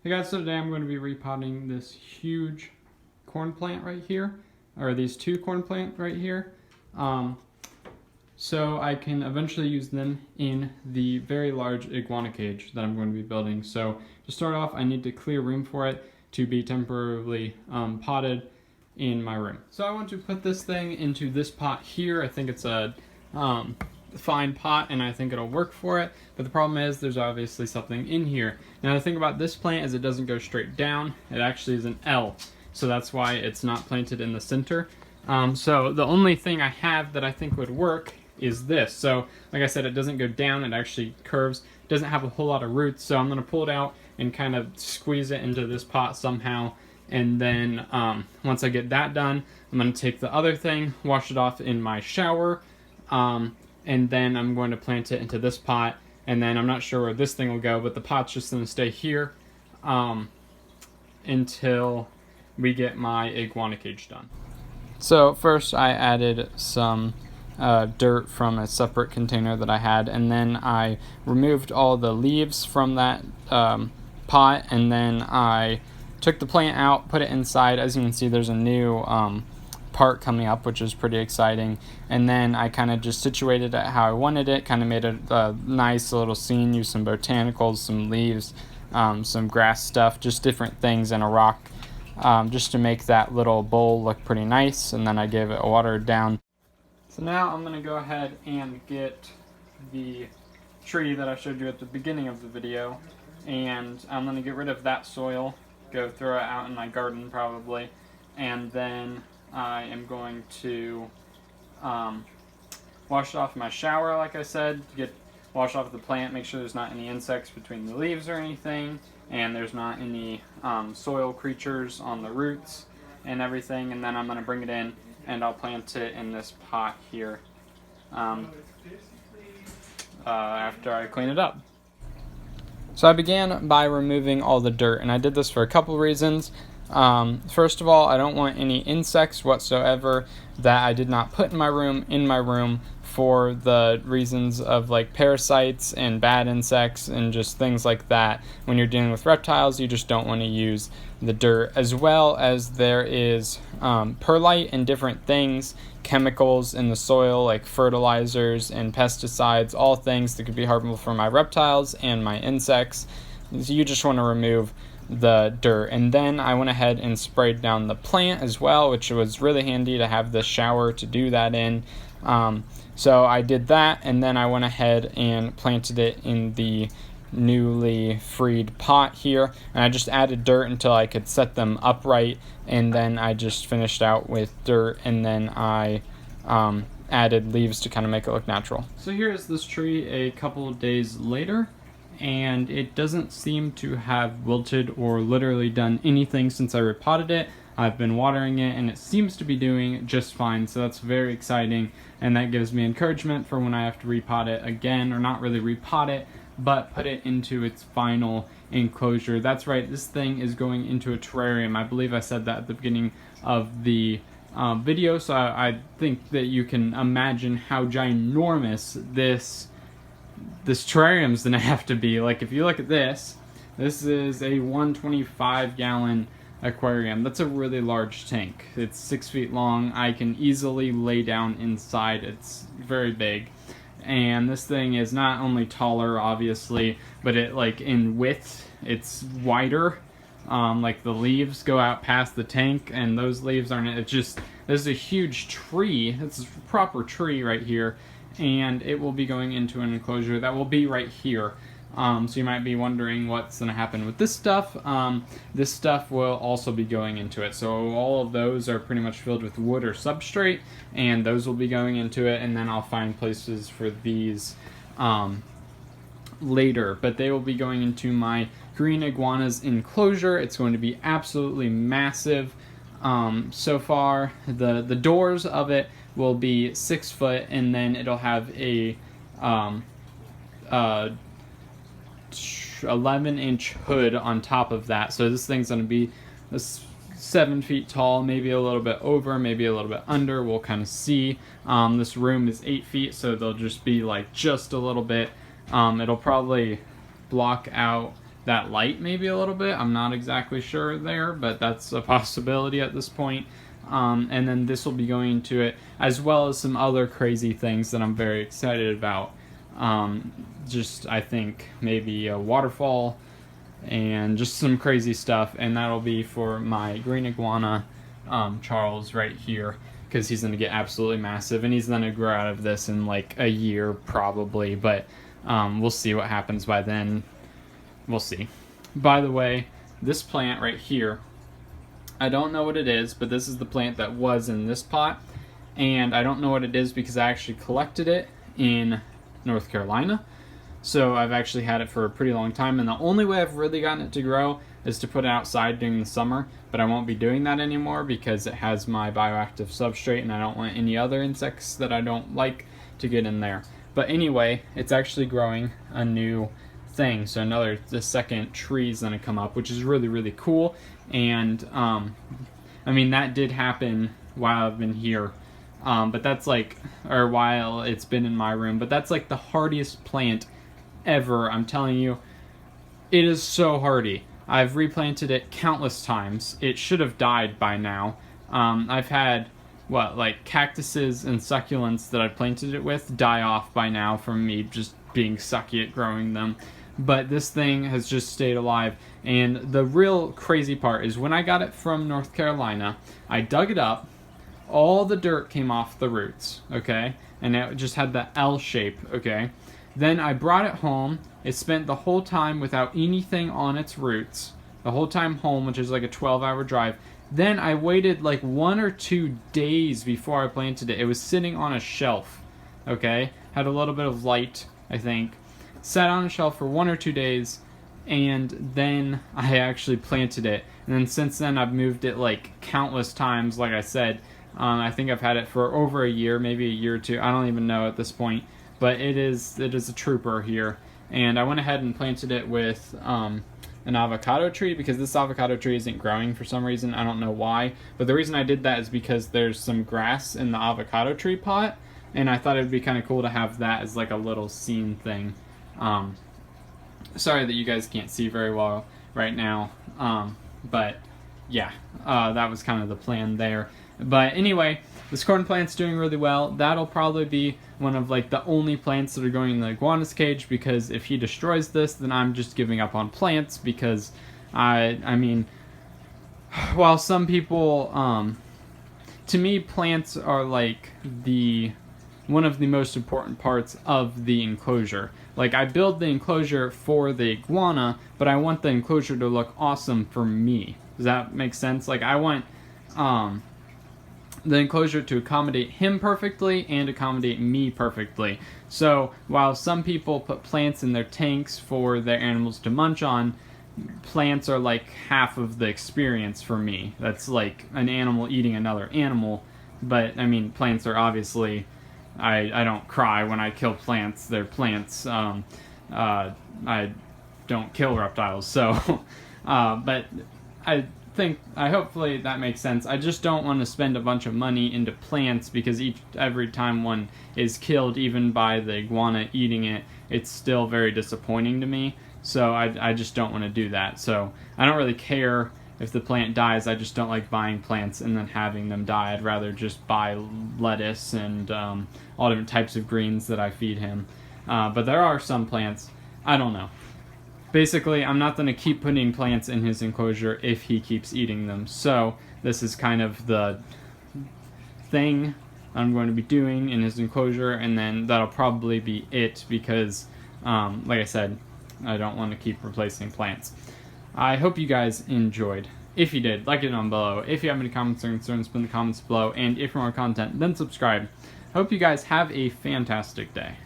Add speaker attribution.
Speaker 1: Hey guys, so today I'm going to be repotting this huge corn plant right here, or these two corn plants right here, so I can eventually use them in the very large iguana cage that I'm going to be building. So to start off, I need to clear room for it to be temporarily potted in my room. So I want to put this thing into this pot here. I think it's a fine pot and I think it'll work for it, but the problem is there's obviously something in here. Now the thing about this plant is it doesn't go straight down, it actually is an L, so that's why it's not planted in the center. So the only thing I have that I think would work is this. So like I said, it doesn't go down, it actually curves, it doesn't have a whole lot of roots, so I'm going to pull it out and kind of squeeze it into this pot somehow. And then once I get that done, I'm going to take the other thing, wash it off in my shower, and then I'm going to plant it into this pot, and then I'm not sure where this thing will go, but the pot's just going to stay here until we get my iguana cage done. So first I added some dirt from a separate container that I had, and then I removed all the leaves from that pot, and then I took the plant out, put it inside. As you can see, there's a new part coming up, which is pretty exciting, and then I kind of just situated it how I wanted it, kind of made a nice little scene, used some botanicals, some leaves, some grass stuff, just different things, and a rock, just to make that little bowl look pretty nice. And then I gave it a watered down. So now I'm going to go ahead and get the tree that I showed you at the beginning of the video, and I'm going to get rid of that soil, go throw it out in my garden probably, and then I am going to wash it off in my shower, like I said, wash off the plant, make sure there's not any insects between the leaves or anything, and there's not any soil creatures on the roots and everything. And then I'm going to bring it in and I'll plant it in this pot here after I clean it up. So I began by removing all the dirt, and I did this for a couple reasons. First of all, I don't want any insects whatsoever that I did not put in my room for the reasons of like parasites and bad insects and just things like that. When you're dealing with reptiles, you just don't want to use the dirt, as well as there is perlite and different things, chemicals in the soil like fertilizers and pesticides, all things that could be harmful for my reptiles and my insects. So you just want to remove the dirt. And then I went ahead and sprayed down the plant as well, which was really handy to have the shower to do that in. So I did that, and then I went ahead and planted it in the newly freed pot here, and I just added dirt until I could set them upright, and then I just finished out with dirt, and then I added leaves to kind of make it look natural. So here's this tree a couple of days later, and it doesn't seem to have wilted or literally done anything since I repotted it. I've been watering it and it seems to be doing just fine, so that's very exciting, and that gives me encouragement for when I have to repot it again, or not really repot it, but put it into its final enclosure. That's right, this thing is going into a terrarium. I believe I said that at the beginning of the video, so I think that you can imagine how ginormous this terrarium's gonna have to be. Like, if you look at this is a 125 gallon aquarium. That's a really large tank. It's 6 feet long. I can easily lay down inside. It's very big. And this thing is not only taller, obviously, but it, like, in width, it's wider. Like, the leaves go out past the tank, and those leaves aren't, it's just, this is a huge tree. It's a proper tree right here, and it will be going into an enclosure that will be right here. So you might be wondering what's going to happen with this stuff. This stuff will also be going into it. So all of those are pretty much filled with wood or substrate, and those will be going into it, and then I'll find places for these later. But they will be going into my green iguana's enclosure. It's going to be absolutely massive. So far, the doors of it will be 6 foot, and then it'll have a 11-inch hood on top of that. So this thing's going to be 7 feet tall, maybe a little bit over, maybe a little bit under. We'll kind of see. This room is 8 feet, so they'll just be like just a little bit. It'll probably block out that light maybe a little bit. I'm not exactly sure there, but that's a possibility at this point. And then this will be going to it, as well as some other crazy things that I'm very excited about. Just, I think, maybe a waterfall and just some crazy stuff, and that'll be for my green iguana, Charles, right here, because he's going to get absolutely massive, and he's going to grow out of this in like a year probably, but we'll see what happens by then. We'll see. By the way, this plant right here, I don't know what it is, but this is the plant that was in this pot, and I don't know what it is because I actually collected it in North Carolina. So I've actually had it for a pretty long time, and the only way I've really gotten it to grow is to put it outside during the summer, but I won't be doing that anymore because it has my bioactive substrate, and I don't want any other insects that I don't like to get in there. But anyway, it's actually growing a new thing, so the second tree is going to come up, which is really, really cool. And I mean, that did happen while I've been here, but that's like, or while it's been in my room, but that's like the hardiest plant ever. I'm telling you, it is so hardy. I've replanted it countless times. It should have died by now. I've had like cactuses and succulents that I planted it with die off by now from me just being sucky at growing them. But this thing has just stayed alive. And the real crazy part is when I got it from North Carolina, I dug it up, all the dirt came off the roots, okay? And it just had the L shape, okay? Then I brought it home. It spent the whole time without anything on its roots. The whole time home, which is like a 12-hour drive. Then I waited like 1 or 2 days before I planted it. It was sitting on a shelf, okay? Had a little bit of light, I think. Sat on a shelf for 1 or 2 days, and then I actually planted it. And then since then, I've moved it like countless times, like I said. I think I've had it for over a year, maybe a year or two. I don't even know at this point. But it is a trooper here, and I went ahead and planted it with an avocado tree because this avocado tree isn't growing for some reason. I don't know why, but the reason I did that is because there's some grass in the avocado tree pot, and I thought it would be kind of cool to have that as like a little scene thing. Sorry that you guys can't see very well right now, but yeah, that was kind of the plan there. But anyway, this corn plant's doing really well. That'll probably be one of like the only plants that are going in the iguana's cage, because if he destroys this, then I'm just giving up on plants, because I mean, while some people, to me, plants are like one of the most important parts of the enclosure. Like, I build the enclosure for the iguana, but I want the enclosure to look awesome for me. Does that make sense? Like, I want the enclosure to accommodate him perfectly and accommodate me perfectly. So while some people put plants in their tanks for their animals to munch on, plants are like half of the experience for me. That's like an animal eating another animal. But I mean, plants are obviously, I don't cry when I kill plants. They're plants. I don't kill reptiles. So, but hopefully that makes sense. I just don't want to spend a bunch of money into plants, because every time one is killed, even by the iguana eating it, it's still very disappointing to me. So I just don't want to do that. So I don't really care if the plant dies. I just don't like buying plants and then having them die. I'd rather just buy lettuce and all different types of greens that I feed him. But there are some plants, I don't know. Basically, I'm not going to keep putting plants in his enclosure if he keeps eating them. So this is kind of the thing I'm going to be doing in his enclosure, and then that'll probably be it, because, like I said, I don't want to keep replacing plants. I hope you guys enjoyed. If you did, like it down below. If you have any comments or concerns, put in the comments below. And if you want more content, then subscribe. Hope you guys have a fantastic day.